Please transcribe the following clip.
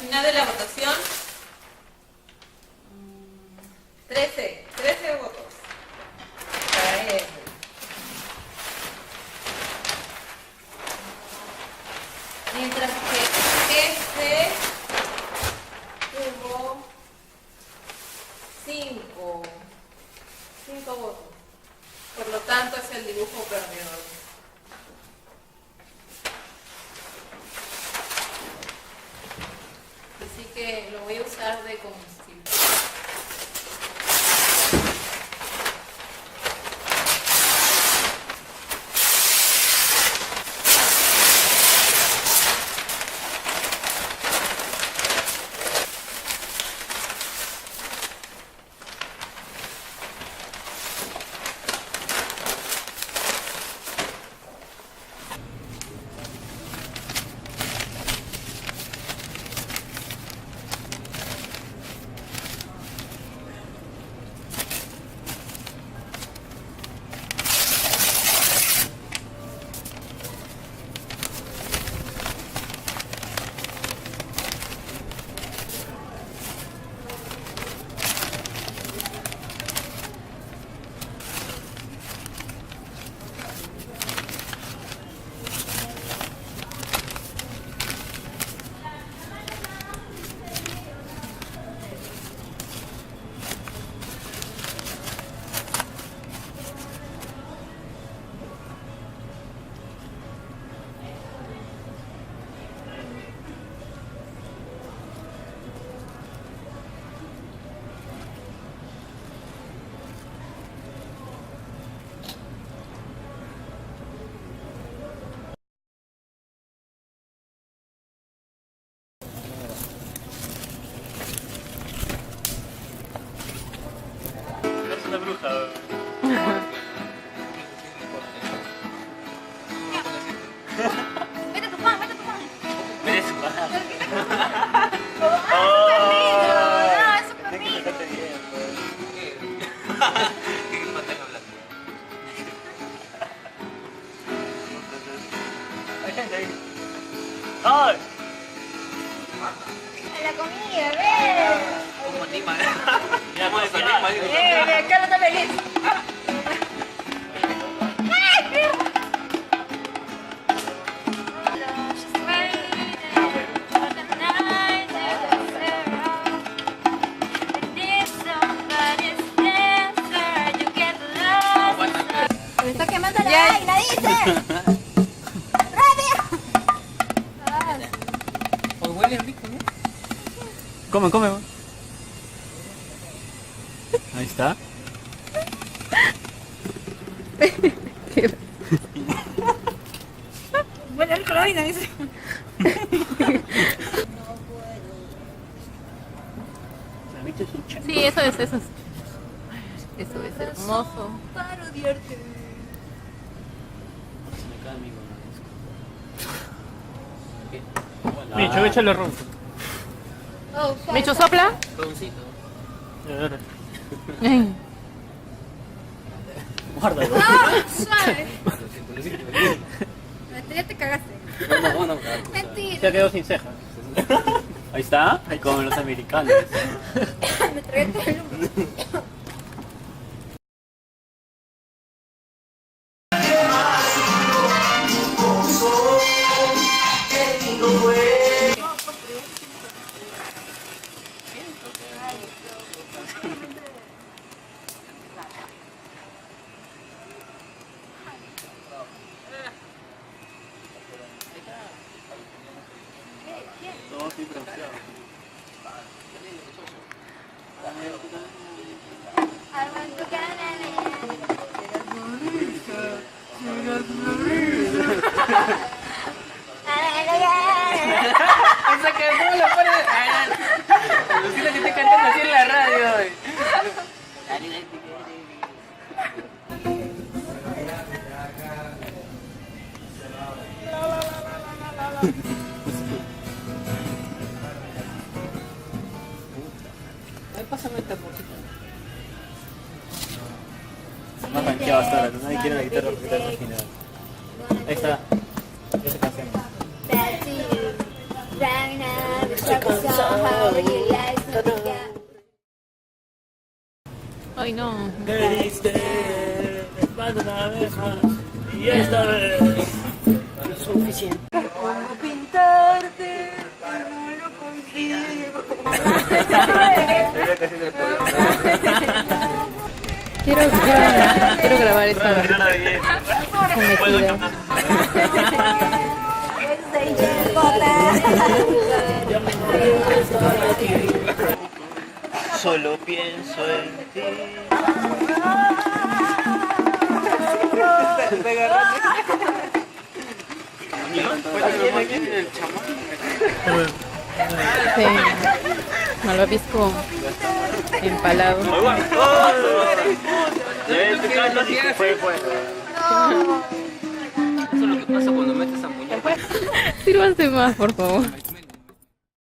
final de la votación. 13 votos. Para él. Mientras que este tuvo 5 votos. Por lo tanto, es el dibujo perdedor. Así que lo voy a usar de combustible. Una bruja. Mete tu pan, mete tu pan. Mire su baja. No, es súper Tienes que rico. tratarte bien, pues. ¿Qué pata hablando? Hay gente ahí. ¡Ay! La comida, ven. ¿Cómo anima? Mira, ¿Cómo pues, desanima? Acá no está feliz. Me está quemando la vaina, dice. ¡Rápido! Pues huele rico, ¿no? Come, come. Ahí está. Huele rico la vaina, dice. Sí, eso es. Eso es hermoso. Para odiarte. Se me cae amigo, ¿no? Micho, échale ron. Oh, ¿Micho sopla? Roncito. Guárdalo. ¡Ah! ¡Suave! Roncito. Ya te cagaste. No. Mentira. Se quedó sin cejas. Ahí está, como los americanos. Me tragué todo el humo. Todo así bronceado. I want to Esa canción la pone. Lucila que está cantando así en la radio hoy. Pásame esta cosita. Más rankeado hasta ahora, nadie quiere la guitarra porque está cocinada. Ahí está, esa canción. That's you. Right now. Ay, no. Me diste espalda una vez más y esta vez es suficiente. Cómo pintarte, pero no lo consigo. Quiero grabar esta cometida. Solo pienso en ti. Sí. Malvavisco empalado. Eso es lo que pasa cuando metes a muñeca. Sírvanse más, por favor.